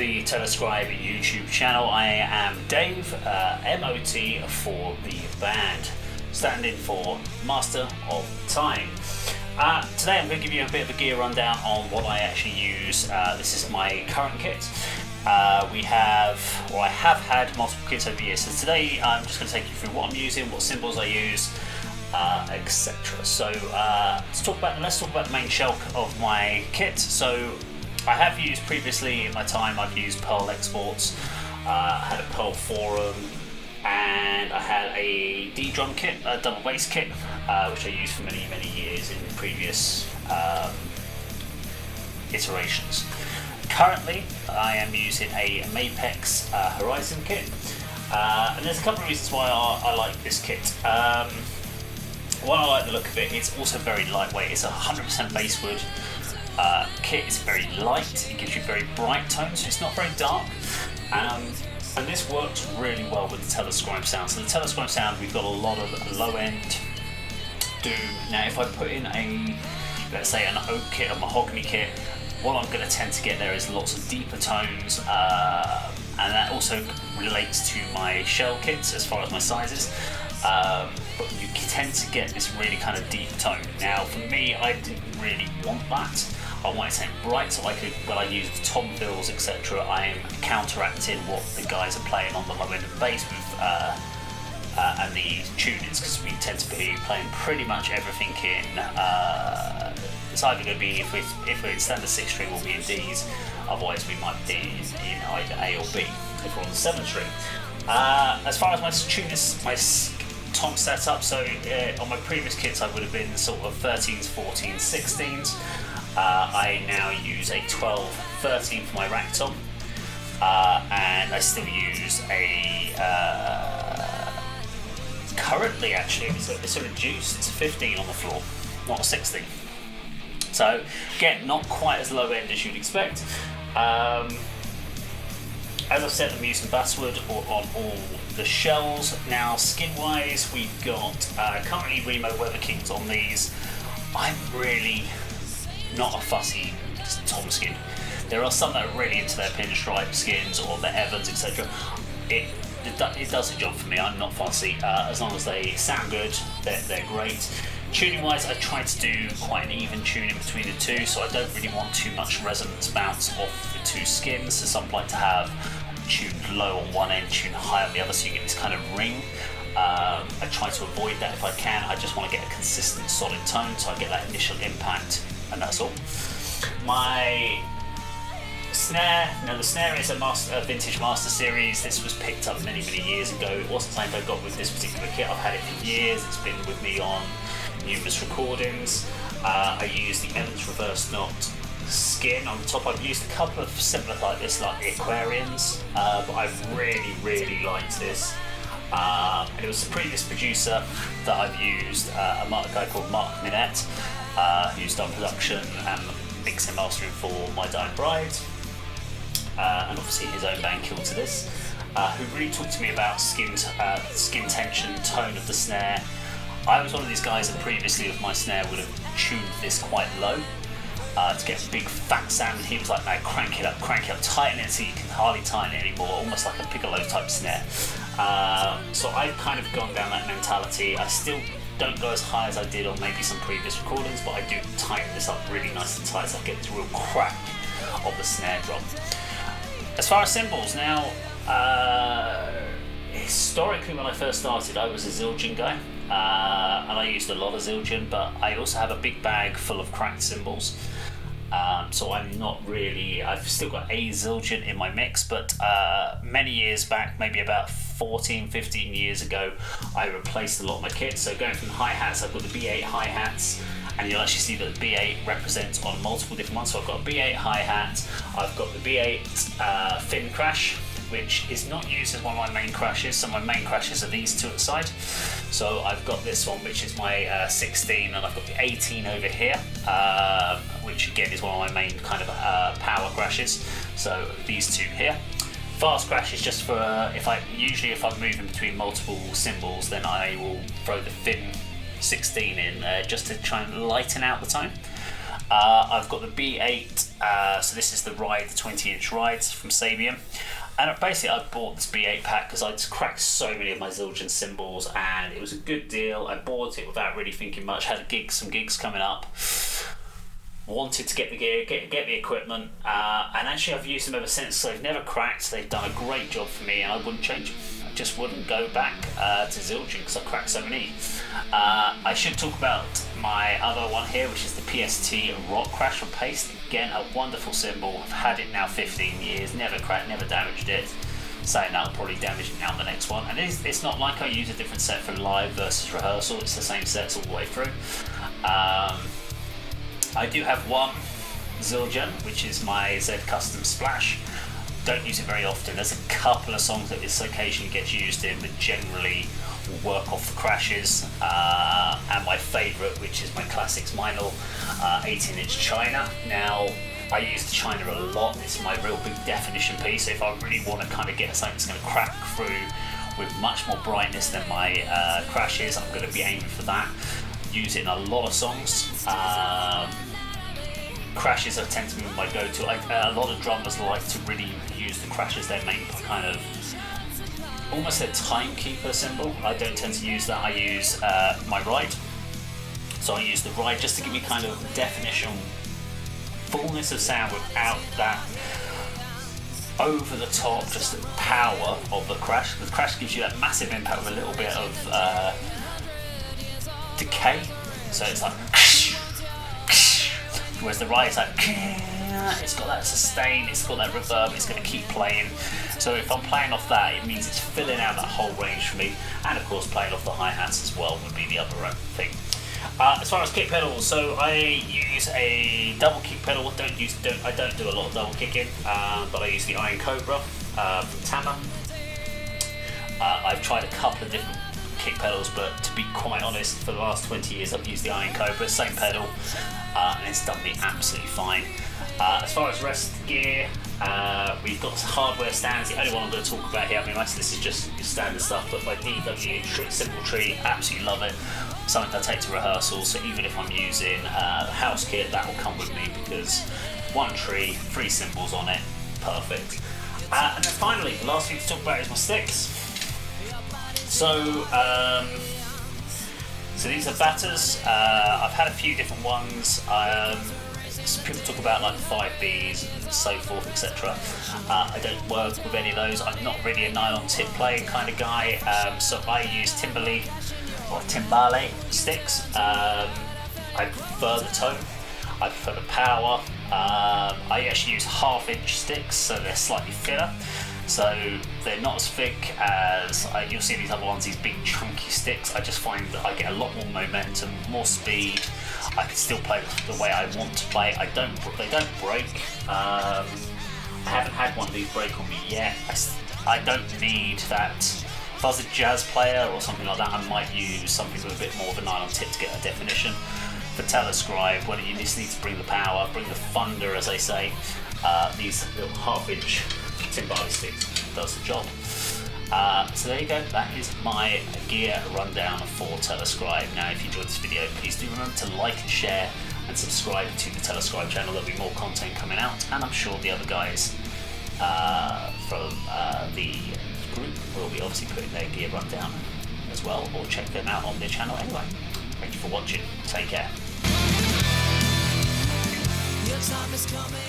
the Scribe YouTube channel. I am Dave, M.O.T for the band, standing for Master of Time. Today I'm going to give you a bit of a gear rundown on what I actually use. This is my current kit. I have had multiple kits over the years, so today I'm just going to take you through what I'm using, what symbols I use, etc. So let's talk about the main shell of my kit. So I have used previously in my time, I've used Pearl exports, I had a Pearl forum, and I had a D-drum kit, a double bass kit, which I used for many years in previous iterations. Currently, I am using a Mapex Horizon kit, and there's a couple of reasons why I like this kit. One, I like the look of it. It's also very lightweight. It's 100% basswood kit. It's very light. It gives you very bright tones, so it's not very dark. And this works really well with the Scribe sound. So the Scribe sound, we've got a lot of low-end doom. Now, if I put in let's say an oak kit, a mahogany kit, what I'm going to tend to get there is lots of deeper tones, and that also relates to my shell kits as far as my sizes. But you tend to get this really kind of deep tone. Now, for me, I didn't really want that. I wanted something bright, so when I use the tom fills, etc., I am counteracting what the guys are playing on the low end of the bass with, and the tunings, because we tend to be playing pretty much everything in. It's either going to be, if we're in standard 6 string, we'll be in Ds. Otherwise, we might be in either A or B if we're on the 7 string. As far as my tuners, my tom setup, so on my previous kits, I would have been sort of 13s, 14s, 16s. I now use a 12-13 for my rack tom, and I still use currently actually it's a reduced 15 on the floor, not a 16. So again, not quite as low end as you'd expect. As I said, I'm using basswood on all the shells. Now, skin wise, we've got currently Remo Weather Kings on these. I'm really not a fussy tom skin. There are some that are really into their pinstripe skins or their Evans, etc. It does the job for me. I'm not fussy. As long as they sound good, they're great. Tuning wise, I try to do quite an even tuning between the two, so I don't really want too much resonance bounce off the two skins. So some like to have tuned low on one end, tuned high on the other, so you get this kind of ring. I try to avoid that if I can. I just want to get a consistent solid tone, so I get that initial impact, and that's all. My snare, now the snare is a vintage Master Series. This was picked up many years ago. It wasn't something I got with this particular kit. I've had it for years. It's been with me on numerous recordings. I use the Evans reverse knot skin on the top. I've used a couple of similar like this, like the Aquarians, but I really liked this. And it was the previous producer that I've used, a guy called M.O.T, who's done production and mixing and mastering for My Dying Bride, and obviously his own band Kill to This, who really talked to me about skin tension, tone of the snare. I was one of these guys that previously with my snare would have tuned this quite low to get a big fat sound, and he was like, no, crank it up, tighten it so you can hardly tighten it anymore, almost like a piccolo type snare. So I've kind of gone down that mentality. I still don't go as high as I did on maybe some previous recordings, but I do tighten this up really nice and tight so I get this real crack of the snare drum. As far as cymbals, now, historically when I first started, I was a Zildjian guy, and I used a lot of Zildjian, but I also have a big bag full of cracked cymbals. So I'm not really, I've still got a Zildjian in my mix, but many years back, maybe about 14-15 years ago, I replaced a lot of my kit. So going from the hi-hats, I've got the B8 hi-hats, and you'll actually see that the B8 represents on multiple different ones. So I've got a B8 hi-hat, I've got the B8 fin crash, which is not used as one of my main crashes. So my main crashes are these two at the side. So I've got this one, which is my 16, and I've got the 18 over here, which again is one of my main kind of power crashes. So these two here. Fast crash is just for if I'm moving between multiple cymbals, then I will throw the fin 16 in just to try and lighten out the tone. I've got the B8 So this is the ride, the 20-inch rides from Sabian. And basically I bought this B8 pack because I'd cracked so many of my Zildjian cymbals and it was a good deal. I bought it without really thinking much, had some gigs coming up. Wanted to get the gear, get the equipment, and actually I've used them ever since, so they've never cracked. They've done a great job for me and I wouldn't change them. I just wouldn't go back to Zildjian because I cracked so many. I should talk about my other one here, which is the PST Rock Crash from Paste. Again, a wonderful cymbal. I've had it now 15 years, never cracked, never damaged it. Saying that, I'll probably damage it now on the next one. And it's not like I use a different set for live versus rehearsal, it's the same sets all the way through. I do have one Zildjian, which is my Z Custom Splash. Don't use it very often. There's a couple of songs that this occasionally gets used in, but generally will work off the crashes. And my favourite, which is my Classics Vinyl 18-inch China. Now, I use the China a lot. It's my real big definition piece. So if I really want to kind of get something that's going to crack through with much more brightness than my crashes, I'm going to be aiming for that. Use it in a lot of songs. Crashes I tend to be my go-to. A lot of drummers like to really use the crash as their main kind of, almost their timekeeper cymbal. I don't tend to use that. I use my ride. So I use the ride just to give me kind of definition, fullness of sound without that over the top, just the power of the crash. The crash gives you that massive impact with a little bit of decay. So it's like, whereas the ride is like, it's got that sustain, it's got that reverb, it's going to keep playing. So if I'm playing off that, it means it's filling out that whole range for me. And of course playing off the hi-hats as well would be the other thing. As far as kick pedals, so I use a double kick pedal. I don't do a lot of double kicking, but I use the Iron Cobra from Tama. I've tried a couple of different kick pedals, but to be quite honest, for the last 20 years I've used the Iron Cobra, same pedal, and it's done me absolutely fine. As far as rest gear, we've got hardware stands. The only one I'm going to talk about here, I mean, this is just standard stuff, but my DW Simple Tree, absolutely love it. Something I take to rehearsals, so even if I'm using the house kit, that will come with me because one tree, 3 cymbals on it, perfect. And then finally, the last thing to talk about is my sticks. So these are batters. I've had a few different ones. People talk about like 5Bs and so forth, etc. I don't work with any of those. I'm not really a nylon tip playing kind of guy, so I use Timbale sticks. I prefer the tone. I prefer the power. I actually use 1/2-inch sticks, so they're slightly thinner. So they're not as thick as you'll see these other ones, these big chunky sticks. I just find that I get a lot more momentum, more speed. I can still play the way I want to play. They don't break. I haven't had one of these break on me yet. I don't need that. If I was a jazz player or something like that, I might use something with a bit more of a nylon tip to get a definition. For Scribe, when you just need to bring the power, bring the thunder, as they say, these little 1/2-inch Timbale sticks does the job. So there you go, that is my gear rundown for Scribe. Now if you enjoyed this video, please do remember to like and share and subscribe to the Scribe channel. There'll be more content coming out, and I'm sure the other guys from the group will be obviously putting their gear rundown as well, or check them out on their channel anyway. Thank you for watching, take care. Your time is coming.